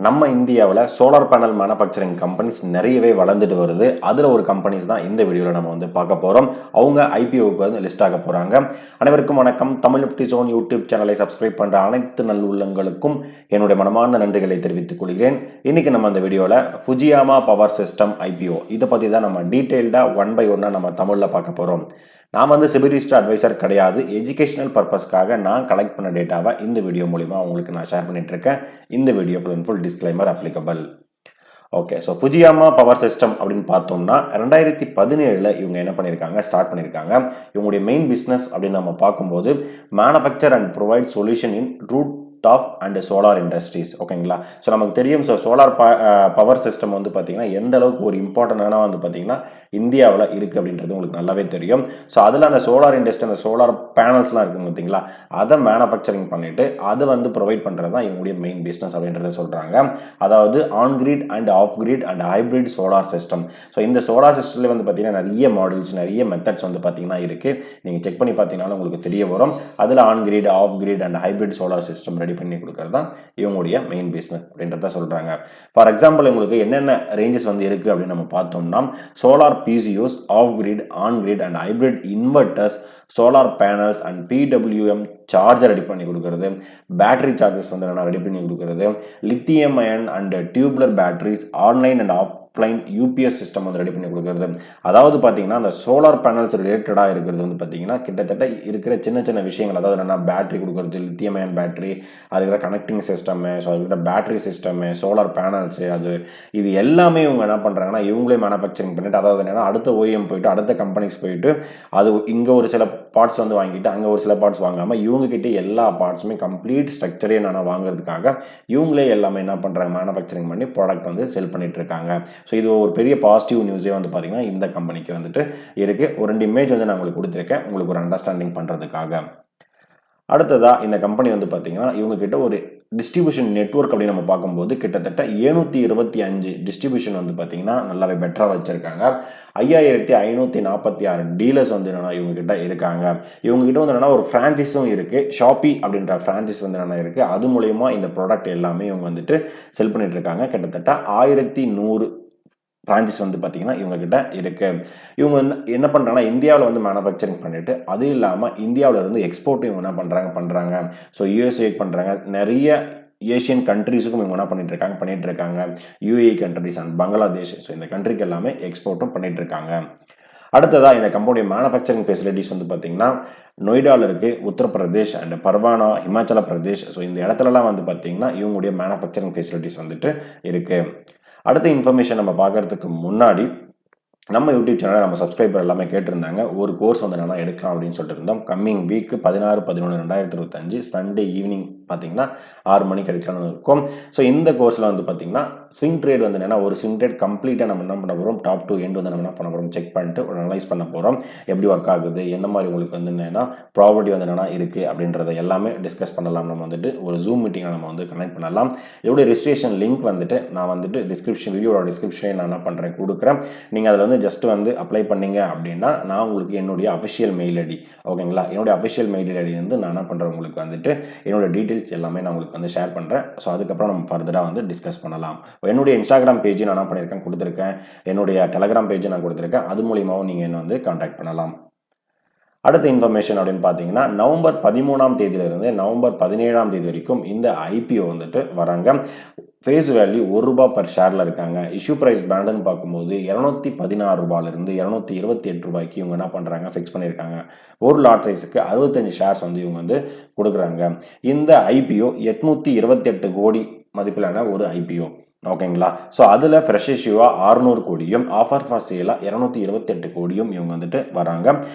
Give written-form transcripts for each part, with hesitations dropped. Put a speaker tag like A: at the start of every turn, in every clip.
A: நம்ம இந்தியாவில் solar panel manufacturing companies நிறையவே வளர்ந்துட்டு வருது. அதில் ஒரு கம்பெனிஸ் தான் இந்த வீடியோவில் நம்ம வந்து பார்க்க போகிறோம். அவங்க ஐபிஓவுக்கு வந்து லிஸ்ட் ஆக போகிறாங்க. அனைவருக்கும் வணக்கம். தமிழ் நிஃப்டி ஜோன் யூடியூப் சேனலை சப்ஸ்கிரைப் பண்ணுற அனைத்து நல்லுள்ளங்களுக்கும் என்னுடைய மனமார்ந்த நன்றிகளை தெரிவித்துக் கொள்கிறேன். இன்றைக்கி நம்ம இந்த வீடியோவில் ஃபுஜியாமா பவர் சிஸ்டம் ஐபிஓ இதை பற்றி தான் நம்ம டீட்டெயில்டாக 1 by 1 நம்ம தமிழில் பார்க்க போகிறோம். நான் வந்து செபி ரிஜிஸ்டர்ட் அட்வைசர் கிடையாது. எஜுகேஷனல் பர்பஸ்க்காக நான் கலெக்ட் பண்ண டேட்டாவை இந்த வீடியோ மூலிமா உங்களுக்கு நான் ஷேர் பண்ணிட்டு இருக்கேன். இந்த video full disclaimer applicable. Okay, so Fujiyama power system அப்படின்னு பார்த்தோம்னா 2017 இவங்க என்ன பண்ணியிருக்காங்க, ஸ்டார்ட் பண்ணியிருக்காங்க. இவங்களுடைய மெயின் பிஸ்னஸ் அப்படின்னு நம்ம பார்க்கும்போது manufacture and provide solution in roof top and solar industries. ஓகேங்களா, ஸோ நமக்கு தெரியும். ஸோ சோலார் பவர் சிஸ்டம் வந்து பார்த்தீங்கன்னா எந்த அளவுக்கு ஒரு இம்பார்ட்டண்டான வந்து பார்த்தீங்கன்னா இந்தியாவில் இருக்குது அப்படின்றது உங்களுக்கு நல்லாவே தெரியும். ஸோ அதில் அந்த சோலார் இண்டஸ்ட்ரி, அந்த சோலார் பேனல்ஸ்லாம் இருக்குங்க பார்த்தீங்களா, அதை மேனுஃபேக்சரிங் பண்ணிட்டு அதை வந்து ப்ரொவைட் பண்ணுறது தான் இவங்களுடைய மெயின் பிஸ்னஸ் அப்படின்றத சொல்கிறாங்க. அதாவது on grid and half grid and hybrid solar system. So இந்த சோலார் சிஸ்டத்தில் வந்து பார்த்தீங்கன்னா நிறைய மாடல்ஸ், நிறைய மெத்தட்ஸ் வந்து பார்த்தீங்கன்னா இருக்குது. நீங்கள் செக் பண்ணி பார்த்தீங்கன்னா உங்களுக்கு தெரிய வரும். அதில் on grid, of grid and hybrid solar system ready பண்ணி கொடுக்கறது தான் இவங்களுடைய மெயின் பிஸ்னஸ் அப்படின்றத சொல்றாங்க. ஃபார் எக்ஸாம்பிள் உங்களுக்கு என்னென்ன ரேஞ்சஸ் வந்து இருக்கு அப்படின்னு நம்ம பார்த்தோம்னா, solar PCOS, of grid, on grid and hybrid inverters, solar panels and PWM charger ready பண்ணி கொடுக்கறது, பேட்டரி சார்ஜஸ் வந்து ரெடி பண்ணி கொடுக்கறது, lithium iron and tubular batteries, online and offline UPS system வந்து ரெடி பண்ணி கொடுக்கறது. அதாவது பார்த்தீங்கன்னா அந்த சோலார் பேனல்ஸ் ரிலேட்டடாக இருக்கிறது வந்து பார்த்தீங்கன்னா கிட்டத்தட்ட இருக்கிற சின்ன சின்ன விஷயங்கள். அதாவது என்னென்னா பேட்டரி கொடுக்கறது, லித்தியம் அயன் பேட்டரி, அதுக்கிற கனெக்டிங் சிஸ்டமு, ஸோ அதுக்கிட்ட பேட்டரி சிஸ்டமு, சோலார் பேனல்ஸு, இது எல்லாமே இவங்க என்ன பண்ணுறாங்கன்னா இவங்களே மேனுஃபேக்சரிங் பண்ணிட்டு, அதாவது என்னென்னா அடுத்த ஓஎம் போயிட்டு அடுத்த கம்பெனிஸ் போயிட்டு அது இங்கே ஒரு சில பார்ட்ஸ் வந்து வாங்கிட்டு அங்கே ஒரு சில பார்ட்ஸ் வாங்காமல் இவங்ககிட்ட எல்லா பார்ட்ஸுமே கம்ப்ளீட் ஸ்ட்ரக்சரே நான் வாங்குறதுக்காக இவங்களே எல்லாமே என்ன பண்ணுறாங்க, மேனுஃபேக்சரிங் பண்ணி ப்ராடக்ட் வந்து செல் பண்ணிட்டு இருக்காங்க. ஸோ இது ஒரு பெரிய பாசிட்டிவ் நியூஸே வந்து பார்த்தீங்கன்னா இந்த கம்பெனிக்கு வந்துட்டு இருக்குது. ஒரு 2 இமேஜ் வந்து நான் உங்களுக்கு கொடுத்துருக்கேன் உங்களுக்கு ஒரு அண்டர்ஸ்டாண்டிங் பண்ணுறதுக்காக. அடுத்ததாக இந்த கம்பெனி வந்து பார்த்தீங்கன்னா இவங்க கிட்ட ஒரு டிஸ்ட்ரிபியூஷன் நெட்வொர்க் அப்படின்னு நம்ம பார்க்கும்போது கிட்டத்தட்ட 725 டிஸ்ட்ரிபியூஷன் வந்து பார்த்தீங்கன்னா நல்லாவே பெட்டராக வச்சுருக்காங்க. 5546 டீலர்ஸ் வந்து என்னென்னா இவங்க கிட்ட இருக்காங்க. இவங்க கிட்ட வந்து என்னென்னா ஒரு ஃப்ரான்ச்சைஸும் இருக்குது. ஷாப்பி அப்படின்ற ஃப்ரான்ச்சைஸ் வந்து என்னென்னா இருக்குது. அது மூலயமா இந்த ப்ராடக்ட் எல்லாமே இவங்க வந்துட்டு செல் பண்ணிட்டு இருக்காங்க. கிட்டத்தட்ட 1100 பிரான்ச்சஸ் வந்து பார்த்தீங்கன்னா இவங்க கிட்ட இருக்கு. இவங்க வந்து என்ன பண்ணுறாங்கன்னா இந்தியாவில் வந்து மேனுஃபேக்சரிங் பண்ணிட்டு அது இல்லாமல் இந்தியாவில் இருந்து எக்ஸ்போர்ட்டும் இவங்க என்ன பண்ணுறாங்க. ஸோ யூஎஸ்ஏ பண்ணுறாங்க, நிறைய ஏஷியன் கண்ட்ரீஸுக்கும் இவங்க என்ன பண்ணிட்டு இருக்காங்க. UAE countries and Bangladesh, so இந்த கண்ட்ரிக்கு எல்லாமே எக்ஸ்போர்ட்டும் பண்ணிட்டு இருக்காங்க. அடுத்ததாக இந்த கம்பெனியோட மேனுஃபேக்சரிங் ஃபெசிலிட்டிஸ் வந்து பார்த்தீங்கன்னா நொய்டாவில் இருக்குது, உத்தரப்பிரதேஷ் அண்ட் பர்வானா, ஹிமாச்சல பிரதேஷ். ஸோ இந்த இடத்துலலாம் வந்து பார்த்தீங்கன்னா இவங்களுடைய மேனுஃபேக்சரிங் ஃபெசிலிட்டிஸ் வந்துட்டு இருக்குது. அடுத்த இன்ஃபர்மேஷன் நம்ம பார்க்கறதுக்கு முன்னாடி நம்ம யூடியூப் சேனலை நம்ம சப்ஸ்கிரைபர் எல்லாமே கேட்டிருந்தாங்க ஒரு கோர்ஸ் வந்து என்னென்னா எடுக்கலாம் அப்படின்னு சொல்லிட்டு இருந்தோம். கம்மிங் வீக் 16/11/2025 சண்டே ஈவினிங் பார்த்தீங்கன்னா 6 மணிக்கு எடுக்கலாம்னு இருக்கும். ஸோ இந்த கோர்ஸில் வந்து பார்த்தீங்கன்னா ஸ்விங் ட்ரேட் வந்து என்னென்னா ஒரு ஸ்விங் ட்ரேட் கம்ப்ளீட்டாக நம்ம என்ன பண்ண போகிறோம், டாப் டு எண்ட் வந்து நம்ம என்ன பண்ண போகிறோம், செக் பண்ணிட்டு ஒரு அனலைஸ் பண்ண போகிறோம். எப்படி ஒர்க் ஆகுது, என்ன மாதிரி உங்களுக்கு வந்து என்னென்னா ப்ராபர்ட்டி வந்து என்னென்னா இருக்குது அப்படின்றத எல்லாமே டிஸ்கஸ் பண்ணலாம். நம்ம வந்துட்டு ஒரு ஜூம் மீட்டிங்கை நம்ம வந்து கனெக்ட் பண்ணலாம். இதோட ரெஜிஸ்ட்ரேஷன் லிங்க் வந்துட்டு நான் வந்துட்டு வீடியோட டிஸ்கிரிப்ஷனை நான் என்ன பண்ணுறேன் கொடுக்குறேன். நீங்கள் அதில் வந்து ஜஸ்ட் வந்து அப்ளை பண்ணீங்க அப்படின்னா நான் உங்களுக்கு என்னுடைய அஃபிஷியல் மெயில் ஐடி, ஓகேங்களா, என்னுடைய அஃபிஷியல் மெயில் ஐடி வந்து நான் என்ன பண்ணுறேன் உங்களுக்கு வந்துட்டு என்னோட டீட்டெயில்ஸ் எல்லாமே நான் உங்களுக்கு வந்து ஷேர் பண்ணுறேன். ஸோ அதுக்கப்புறம் நம்ம ஃபர்தராக வந்து டிஸ்கஸ் பண்ணலாம். என்னுடைய இன்ஸ்டாகிராம் பேஜ் நான் என்ன பண்ணியிருக்கேன் கொடுத்துருக்கேன், என்னுடைய டெலகிராம் பேஜ் நான் கொடுத்துருக்கேன். அது மூலியமாகவும் நீங்கள் என்ன வந்து கான்டாக்ட் பண்ணலாம். அடுத்த இன்ஃபர்மேஷன் அப்படின்னு பார்த்தீங்கன்னா நவம்பர் 13ஆம் தேதியிலிருந்து நவம்பர் 17ஆம் தேதி வரைக்கும் இந்த ஐபிஓ வந்துட்டு வராங்க. ஃபேஸ் வேல்யூ ₹1 பர் ஷேரில் இருக்காங்க. இஷ்யூ ப்ரைஸ் பேண்டுன்னு பார்க்கும்போது ₹216 ₹228 இவங்க என்ன பண்ணுறாங்க, ஃபிக்ஸ் பண்ணியிருக்காங்க. ஒரு லாட் சைஸுக்கு 65 ஷேர்ஸ் வந்து இவங்க வந்து கொடுக்குறாங்க. இந்த ஐபிஓ 828 கோடி மதிப்பிலான ஒரு ஐபிஓ, ஓகேங்களா. ஸோ அதில் ஃப்ரெஷ் இஷ்யூவாக 600 கோடியும் ஆஃபர் ஃபார் சேலாக 228 கோடியும் இவங்க வந்துட்டு வராங்க.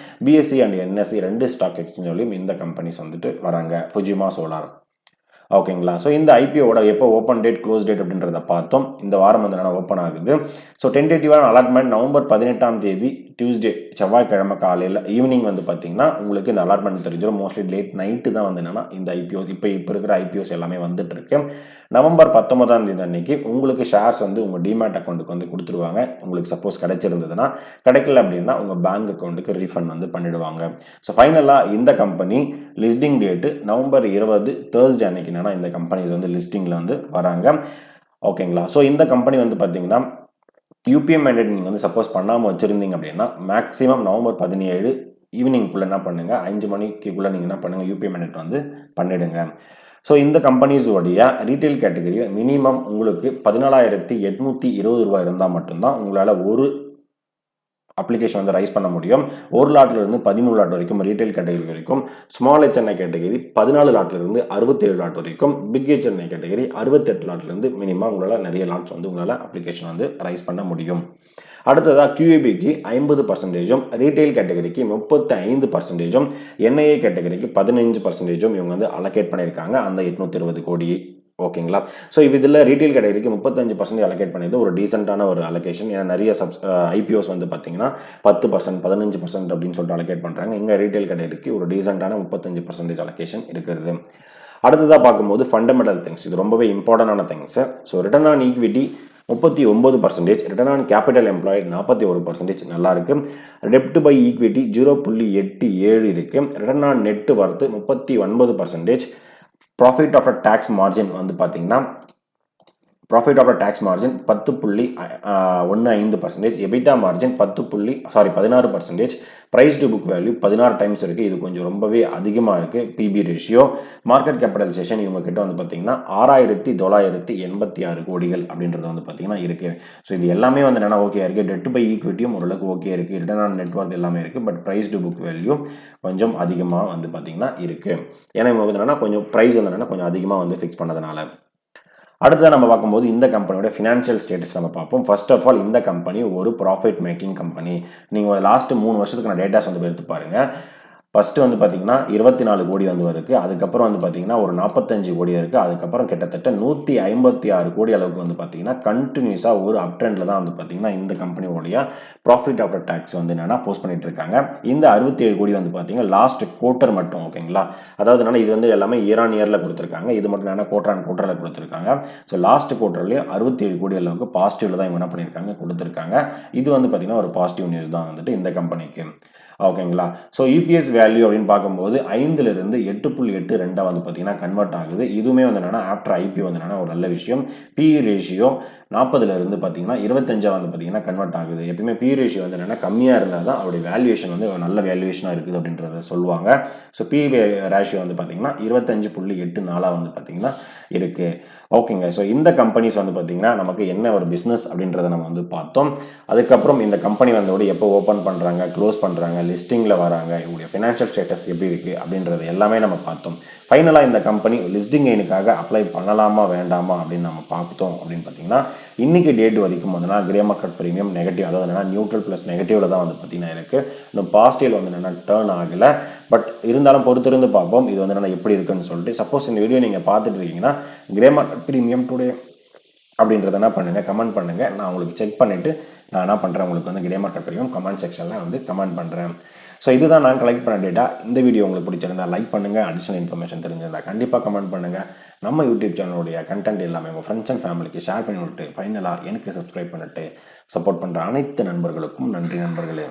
A: பிஎஸ்சி அண்ட் என்எஸ்சி 2 ஸ்டாக் எக்ஸ்சேஞ்சிலையும் இந்த கம்பெனிஸ் வந்துட்டு வராங்க. ஃபுஜிமா சோலார், ஓகேங்களா. ஸோ இந்த ஐபிஓட எப்போ ஓப்பன் டேட், க்ளோஸ் டேட் அப்படின்றத பார்த்தோம். இந்த வாரம் வந்து என்னென்னா ஓப்பன் ஆகுது. ஸோ டென்டேட்டிவான அலாட்மெண்ட் நவம்பர் 18ஆம் தேதி டியூஸ்டே, செவ்வாய்க்கிழமை காலையில் ஈவினிங் வந்து பார்த்தீங்கன்னா உங்களுக்கு இந்த அலாட்மெண்ட் தெரிஞ்சிடும். மோஸ்ட்லி லேட் நைட்டு தான் வந்து என்னென்னா இந்த ஐபிஓ இப்போ இருக்கிற ஐபிஓஸ் எல்லாமே வந்துட்டு இருக்கு. நவம்பர் 19ஆம் தேதி அன்னைக்கு உங்களுக்கு ஷேர்ஸ் வந்து உங்கள் டிமேட் அக்கௌண்ட்டுக்கு வந்து கொடுத்துருவாங்க. உங்களுக்கு சப்போஸ் கிடைச்சிருந்ததுன்னா, கிடைக்கல அப்படின்னா உங்கள் பேங்க் அக்கௌண்ட்டுக்கு ரீஃபண்ட் வந்து பண்ணிடுவாங்க. ஸோ ஃபைனலாக இந்த company listing date November 20 Thursday அன்னைக்கு என்னன்னா இந்த கம்பெனிஸ் வந்து லிஸ்டிங்கில் வந்து வராங்க. ஓகேங்களா. ஸோ இந்த கம்பெனி வந்து பார்த்தீங்கன்னா யூபிஎம் மேண்டேட் நீங்கள் வந்து சப்போஸ் பண்ணாமல் வச்சுருந்தீங்க அப்படின்னா மேக்ஸிமம் நவம்பர் 17 ஈவினிங்குள்ளே என்ன பண்ணுங்கள், 5 மணிக்குள்ளே நீங்கள் என்ன பண்ணுங்கள், யூபிஎம் மேண்டேட் வந்து பண்ணிவிடுங்க. ஸோ இந்த கம்பெனிஸோடைய ரீட்டைல் கேட்டகரி மினிமம் உங்களுக்கு 14,820 ரூபாய் இருந்தால் மட்டும்தான் உங்களால் ஒரு அப்ளிகேஷன் வந்து ரைஸ் பண்ண முடியும். ஒரு லாட்லேருந்து 13 லாட் வரைக்கும் ரீட்டைல் கேட்டகரி வரைக்கும், ஸ்மால் HNI கேட்டகரி 14 லாட்லேருந்து 67 லாட் வரைக்கும், பிக் HNI கேட்டகரி 68 லாட்லேருந்து மினிமம் உங்களால் நிறைய லாட்ஸ் வந்து உங்களால் அப்ளிகேஷன் வந்து ரைஸ் பண்ண முடியும். அடுத்ததாக QABக்கு 50%, ரீட்டைல் கேட்டகரிக்கு 35%, NIA கேட்டகரிக்கு 15% இவங்க வந்து அலோகேட் பண்ணியிருக்காங்க அந்த 820 கோடி. ஓகேங்களா. ஸோ இதில் ரீட்டைல் கேட்டகரிக்கு 35% அலோகேட் பண்ணியது ஒரு டீசெண்டான ஒரு அலோகேஷன். ஏன்னா நிறைய IPOs வந்து பார்த்தீங்கன்னா 10%, 15% அப்படின்னு சொல்லிட்டு அலோகேட் பண்ணுறாங்க. இங்கே ரீட்டைல் கேட்டகரிக்கு ஒரு டீசெண்டான 35% அலோகேஷன் இருக்கிறது. அடுத்ததாக பார்க்கும்போது ஃபண்டமெண்டல் திங்ஸ், இது ரொம்பவே இம்பார்ட்டண்டான things. So return on equity 39%, return on capital employed 41% நல்லா இருக்கு. டெப்ட் பை ஈக்விட்டி 0.87 இருக்கு. Return on net worth 39%. Profit after tax margin வந்து பார்த்தீங்கன்னா profit after tax margin 10.15%, EBITDA margin 16%, price to book value 16 times இருக்குது. இது கொஞ்சம் ரொம்பவே அதிகமாக இருக்குது. பிபி ரேஷியோ, மார்க்கெட் கேபிட்டலைசேஷன் இவங்க கிட்ட வந்து பார்த்தீங்கன்னா 6,986 கோடிகள் அப்படின்றது வந்து பார்த்தீங்கன்னா இருக்குது. ஸோ இது எல்லாமே வந்து என்னென்னா ஓகே இருக்குது. டெட் பை ஈக்விட்டியும் ஓரளவுக்கு ஓகே இருக்குது. ரிட்டர்ன் ஆன் நெட்வொர்க் எல்லாமே இருக்குது. But price to book value கொஞ்சம் அதிகமாக வந்து பார்த்தீங்கன்னா இருக்குது. ஏன்னா இவங்க வந்து என்னென்னா கொஞ்சம் ப்ரைஸ் வந்து என்னென்னா கொஞ்சம் அதிகமாக வந்து ஃபிக்ஸ் பண்ணதுனால. அடுத்ததாக நம்ம பார்க்கும்போது இந்த கம்பெனியோட ஃபினான்ஷியல் ஸ்டேட்டஸ் நம்ம பார்ப்போம். ஃபர்ஸ்ட் ஆஃப் ஆல் இந்த கம்பெனி ஒரு ப்ராஃபிட் மேக்கிங் கம்பெனி. நீங்கள் லாஸ்ட் 3 வருஷத்துக்கான டேட்டாஸ் வந்து எடுத்து பாருங்கள். ஃபஸ்ட்டு வந்து பார்த்தீங்கன்னா 24 கோடி வந்து இருக்குது. அதுக்கப்புறம் வந்து பார்த்தீங்கன்னா ஒரு 45 கோடி இருக்குது. அதுக்கப்புறம் கிட்டத்தட்ட 156 கோடி அளவுக்கு வந்து பார்த்தீங்கன்னா கண்டினியூஸாக ஒரு அப் ட்ரெண்டில் தான் வந்து பார்த்தீங்கன்னா இந்த கம்பெனியோடைய ப்ராஃபிட் ஆஃப்டர் டேக்ஸ் வந்து என்னென்னா போஸ்ட் பண்ணிட்டு இருக்காங்க. இந்த 67 கோடி வந்து பார்த்தீங்கன்னா லாஸ்ட் குவார்ட்டர் மட்டும். ஓகேங்களா. அதாவது என்னன்னா இது வந்து எல்லாமே இயர் ஆன் இயரில் கொடுத்துருக்காங்க. இது மட்டும் என்னன்னா குவார்ட்டர் ஆன் குவார்ட்டரில் கொடுத்துருக்காங்க. ஸோ லாஸ்ட் குவார்ட்டர்லேயும் 67 கோடி அளவுக்கு பாசிட்டிவ்ல தான் இவங்க என்ன பண்ணியிருக்காங்க, கொடுத்துருக்காங்க. இது வந்து பார்த்தீங்கன்னா ஒரு பாசிட்டிவ் நியூஸ் தான் வந்துட்டு இந்த கம்பெனிக்கு. ஓகேங்களா. ஸோ EPS வேல்யூ அப்படின்னு பார்க்கும்போது 5லிருந்து 8.82 வந்து பார்த்தீங்கன்னா கன்வெர்ட் ஆகுது. இதுவுமே வந்து என்னன்னா ஆஃப்டர் IPO வந்து என்னன்னா ஒரு நல்ல விஷயம். PE ரேஷியோ 40லிருந்து பார்த்தீங்கன்னா 25 வந்து பார்த்தீங்கன்னா கன்வெர்ட் ஆகுது. எப்பயுமே PE ரேஷியோ வந்து என்னன்னா கம்மியாக இருந்தால் தான் அவருடைய வேல்யூவேஷன் வந்து ஒரு நல்ல வேல்யூவேஷனாக இருக்குது அப்படின்றத சொல்லுவாங்க. ஸோ PE ரேஷியோ வந்து பார்த்தீங்கன்னா 25.84 வந்து பார்த்தீங்கன்னா இருக்குது. ஓகேங்க. ஸோ இந்த கம்பெனிஸ் வந்து பார்த்தீங்கன்னா நமக்கு என்ன ஒரு பிஸ்னஸ் அப்படின்றத நம்ம வந்து பார்த்தோம். அதுக்கப்புறம் இந்த கம்பெனி வந்து எப்போ ஓப்பன் பண்ணுறாங்க, க்ளோஸ் பண்ணுறாங்க, லிஸ்டிங்கில் வராங்க, இவங்களுடைய ஃபினான்ஷியல் ஸ்டேட்டஸ் எப்படி இருக்குது அப்படின்றது எல்லாமே நம்ம பார்த்தோம். ஃபைனலாக இந்த கம்பெனி லிஸ்டிங் கெயினுக்காக அப்ளை பண்ணலாமா வேண்டாமா அப்படின்னு நம்ம பார்த்தோம். அப்படின்னு பார்த்தீங்கன்னா இன்றைக்கி டேட் வரைக்கும் வந்து கிரே மார்க்கெட் ப்ரீமியம் நெகட்டிவ், அதாவது என்னன்னா நியூட்ரல் ப்ளஸ் நெகட்டிவில் தான் வந்து பார்த்தீங்கன்னா இருக்குது. இன்னும் பாசிட்டிவ் வந்து என்னென்னா டேர்ன் ஆகலை. பட் இருந்தாலும் பொறுத்திருந்து பார்ப்போம் இது வந்து என்னென்னா எப்படி இருக்குன்னு சொல்லிட்டு. சப்போஸ் இந்த வீடியோ நீங்கள் பார்த்துட்டு இருக்கீங்கன்னா கிரே மார்க்கெட் ப்ரீமியம் டுடே அப்படின்றத என்ன பண்ணுங்கள், கமெண்ட் பண்ணுங்கள். நான் உங்களுக்கு செக் பண்ணிவிட்டு நான் என்ன பண்ணுறேன், உங்களுக்கு வந்து கிரே மார்க்கெட் ப்ரீமியம் கமெண்ட் செக்ஷனில் வந்து கமெண்ட் பண்ணுறேன். ஸோ இதுதான் நான் கலெக்ட் பண்ண டேட்டா. இந்த வீடியோ உங்களுக்கு பிடிச்சிருந்தா லைக் பண்ணுங்கள். அடிஷனல் இன்ஃபர்மேஷன் தெரிஞ்சிருந்தால் கண்டிப்பாக கமெண்ட் பண்ணுங்கள். நம்ம யூடியூப் சேனலுடைய கண்டென்ட் எல்லாமே உங்கள் ஃப்ரெண்ட்ஸ் அண்ட் ஃபேமிலிக்கு ஷேர் பண்ணி விட்டு ஃபைனலாக எனக்கு சப்ஸ்கிரைப் பண்ணிட்டு சப்போர்ட் பண்ணுற அனைத்து நண்பர்களுக்கும் நன்றி நண்பர்களே.